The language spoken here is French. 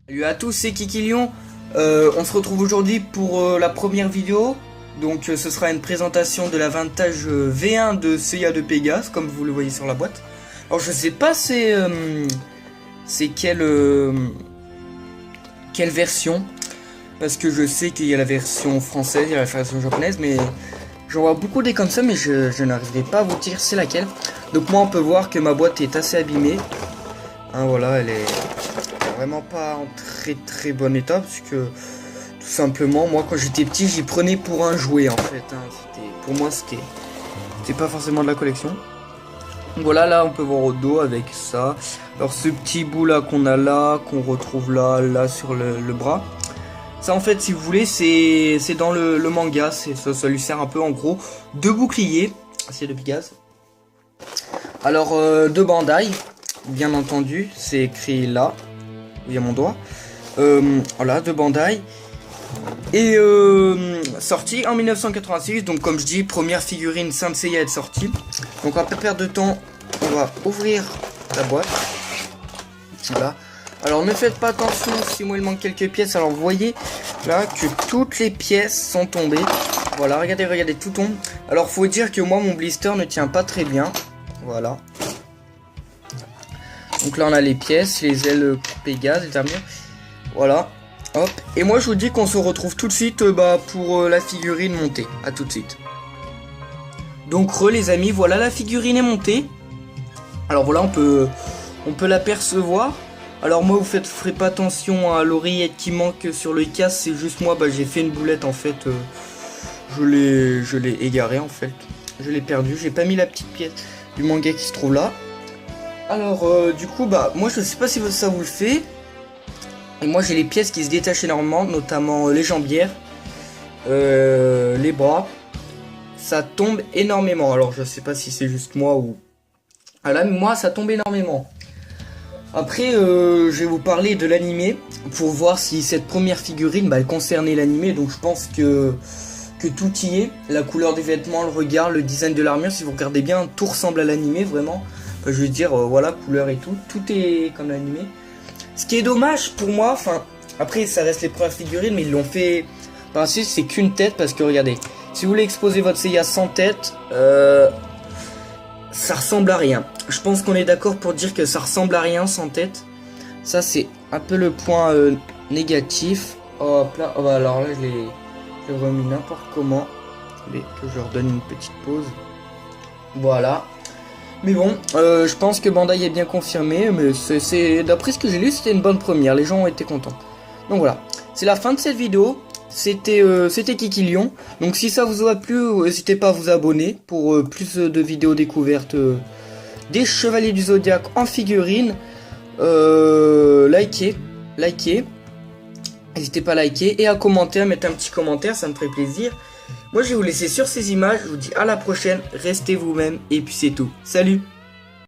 Salut à tous, c'est Kikilion. On se retrouve aujourd'hui pour la première vidéo. Donc ce sera une présentation de la Vintage V1 de Seiya de Pégase, comme vous le voyez sur la boîte. Alors je sais pas c'est quelle version, parce que je sais qu'il y a la version française, il y a la version japonaise, mais j'en vois beaucoup des comme ça, mais je n'arriverai pas à vous dire c'est laquelle. Donc moi on peut voir que ma boîte est assez abîmée. Hein, voilà, elle est vraiment pas en très bon état, parce que tout simplement moi quand j'étais petit j'y prenais pour un jouet en fait, hein. Pour moi c'était pas forcément de la collection. Donc voilà, là on peut voir au dos avec ça. Alors ce petit bout là qu'on a là, qu'on retrouve là sur le bras, ça en fait si vous voulez c'est dans le manga, ça lui sert un peu en gros de bouclier. C'est de Pégase. Alors de Bandai, bien entendu, c'est écrit là. Il y a mon doigt. Voilà, de Bandai. Et sorti en 1986. Donc comme je dis, première figurine Saint Seiya à être sortie. Donc on va pas perdre de temps. On va ouvrir la boîte. Voilà. Alors ne faites pas attention si moi il manque quelques pièces. Alors vous voyez là que toutes les pièces sont tombées. Voilà, regardez, tout tombe. Alors faut dire que moi mon blister ne tient pas très bien. Voilà. Donc là on a les pièces, les ailes Pégase, les armures. Voilà. Hop. Et moi je vous dis qu'on se retrouve tout de suite pour la figurine montée. À tout de suite. Donc les amis, voilà la figurine est montée. Alors voilà, on peut l'apercevoir. Alors moi vous ferez pas attention à l'oreillette qui manque sur le casque, c'est juste moi j'ai fait une boulette en fait. Je l'ai égaré en fait. Je l'ai perdu, j'ai pas mis la petite pièce du manga qui se trouve là. Alors du coup moi je sais pas si ça vous le fait. Et moi j'ai les pièces qui se détachent énormément, notamment les jambières, les bras. Ça tombe énormément. Alors je sais pas si c'est juste moi ou... Ah là moi ça tombe énormément. Après je vais vous parler de l'animé pour voir si cette première figurine elle concernait l'animé. Donc je pense que tout y est. La couleur des vêtements, le regard, le design de l'armure, si vous regardez bien, tout ressemble à l'animé vraiment. Enfin, je veux dire voilà, couleur et tout est comme l'animé. Ce qui est dommage pour moi, enfin après ça reste les premières figurines, mais ils l'ont fait par la suite, c'est qu'une tête, parce que regardez, si vous voulez exposer votre Seiya sans tête, ça ressemble à rien. Je pense qu'on est d'accord pour dire que ça ressemble à rien sans tête. Ça c'est un peu le point négatif. Hop là, oh, alors là je l'ai remis n'importe comment. Que je redonne une petite pause. Voilà. Mais bon, je pense que Bandai est bien confirmé, mais c'est d'après ce que j'ai lu, c'était une bonne première, les gens ont été contents. Donc voilà, c'est la fin de cette vidéo, c'était Kikilion. Donc si ça vous a plu, n'hésitez pas à vous abonner pour plus de vidéos découvertes des Chevaliers du Zodiaque en figurine. Likez, n'hésitez pas à liker et à commenter, à mettre un petit commentaire, ça me ferait plaisir. Moi je vais vous laisser sur ces images, je vous dis à la prochaine, restez vous-même et puis c'est tout. Salut!